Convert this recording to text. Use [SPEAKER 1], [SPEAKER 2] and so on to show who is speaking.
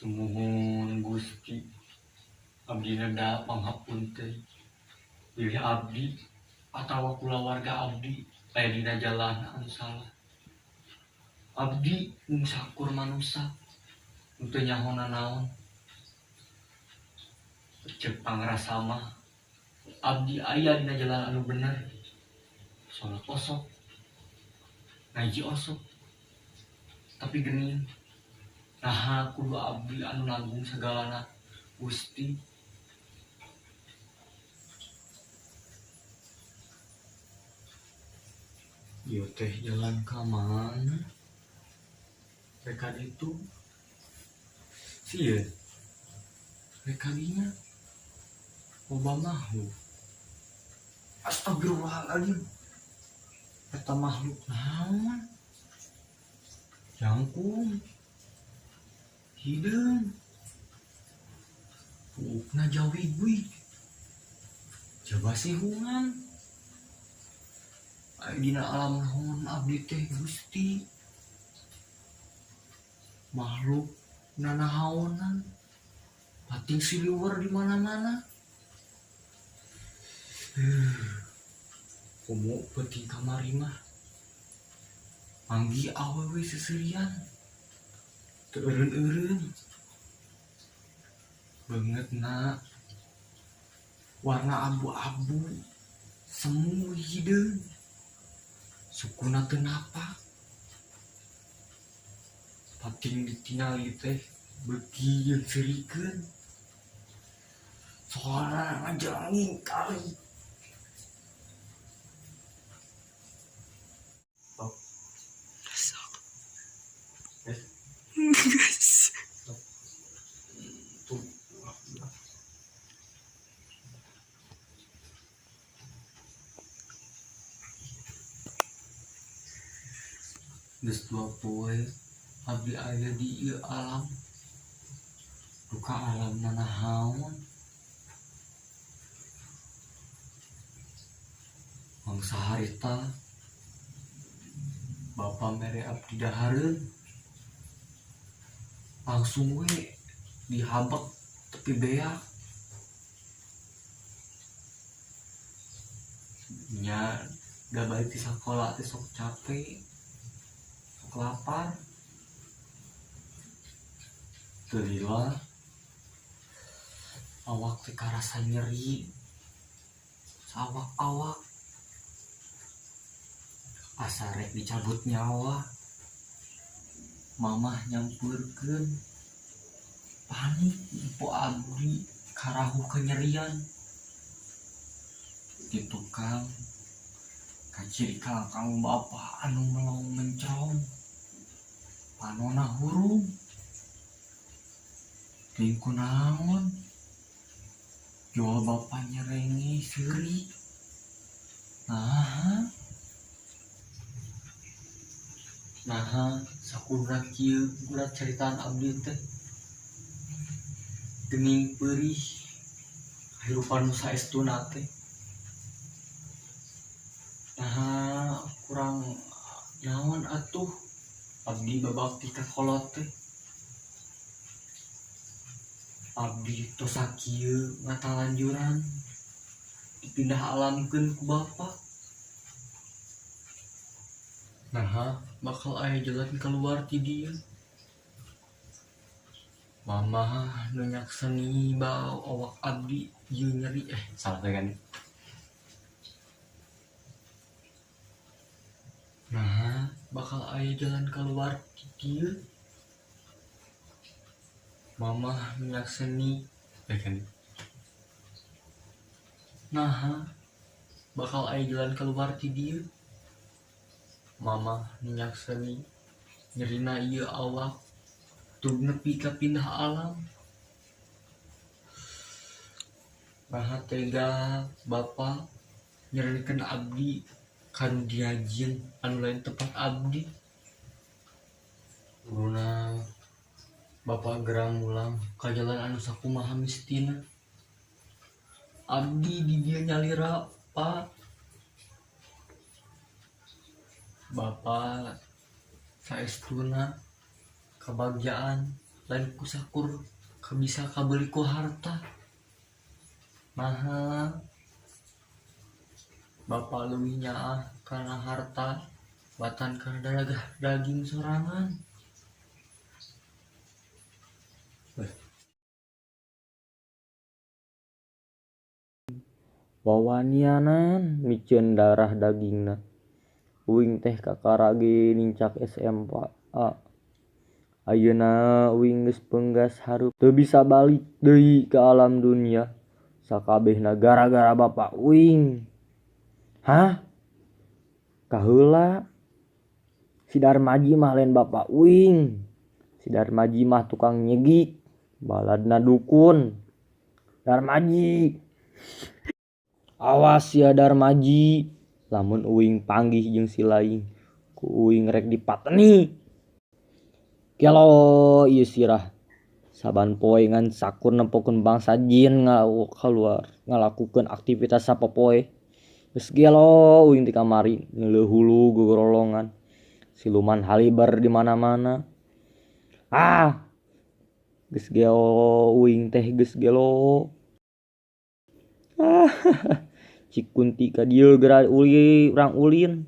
[SPEAKER 1] Sumuhun Gusti abdi nada panghapun teh pilih abdi atawa kulawarga abdi aya dina jalan anu salah. Abdi mung sakur manusia teu nyahona naon. Ceuk pangrasa mah abdi aya dina jalan anu bener. Salat osok, ngaji osok, tapi geuning naha kudu abdi anu nanggung sagalana Gusti. Ieu teh jalan ka mana? Reka ditu sieun. Reka dinya loba makhluk. Astagfirullahaladzim. Eta makhluk naon? Jangkung. Hideung. Puukna jawig-wig. Coba sihungan. Aya dina alam naon abdi teh Gusti. Makhluk nanahaonan. Pating siliwer di mana-mana. Komo penting kamari mah. Manggi awewe seserian. Teu eureun-eureun. Beungeutna warna abu-abu. Semu hideung. Sukuna teu napak. Pating ditingali teh beuki jeung serikeun. Soalna ngajelenging kali. Geus 2 poe abdi aya di ieu alam. Duka alam nanahaon. Mangsa harita Bapa mere abdi dahareun. Langsung we dihabek tepi beak. Nya da balik ti sakola teh sok capek. Sok lapar. Teu lila awak teh karasa nyeri. Sawak-awak asa rek dicabut nyawa. Mamah nyampeurkeun panik empo abdi karahu kenyerian. Di tukang kaciri kalangkang bapa anu melong mencong. Panona hurung. Teuing kunaon. Jual bapa nyerengi seuri. Nah, sakutra kieu gurat caritaan abdi teh. Geuning peurih kahirupan nu saestuna teh. Nah, kurang naon atuh abdi babakti ka kolot teh. Abdi tos sakieu ngatalanjuran dipindah alamkeun ku bapa. Nah, bakal aya jalan keluar ti dieu. Mamah nu nyakseni bau awak abdi ieu nyeri salah kan. Nah, bakal aya jalan keluar ti dieu. Mamah nu nyakseni kan. Nah, bakal aya jalan keluar ti dieu. Mamah nyakseni nyerina ieu awak tug nepi ka pindah alam. Nah tega bapa nyerikeun abdi kanu diajieun anu lain tempat abdi. Guruna bapa gerang mulang ka jalan anu sakumaha mistina. Abdi di dieu nyalira Pak. Bapa saestuna kabagjaan lain ku sakur bisa kabeli ku harta mahal bapak leuwih nyaah karena harta batan karena daging sorangan. Wawanianan micen darah dagingna uing teh kakara ge nincak SMA. Ayeuna uing geus peunggas harup teu bisa balik deui ke alam dunia sakabehna gara-gara bapak uing. Hah? Kaheula si Darmaji mah lain bapak uing. Si Darmaji mah tukang nyegik, baladna dukun. Darmaji. Awas ya Darmaji, lamun uing panggih jeung si laing ku uing rek dipateni. Kelo ieu sirah saban poe ngan sakur nempokeun bangsa jin kaluar ngalakukeun aktivitas sapopoe. Geus gelo uing ti kamari ngeuleuh hulu gegorolongan. Siluman haliber di mana-mana. Geus gelo uing teh geus gelo. Cik Kunti ka dieu geura urang ulin.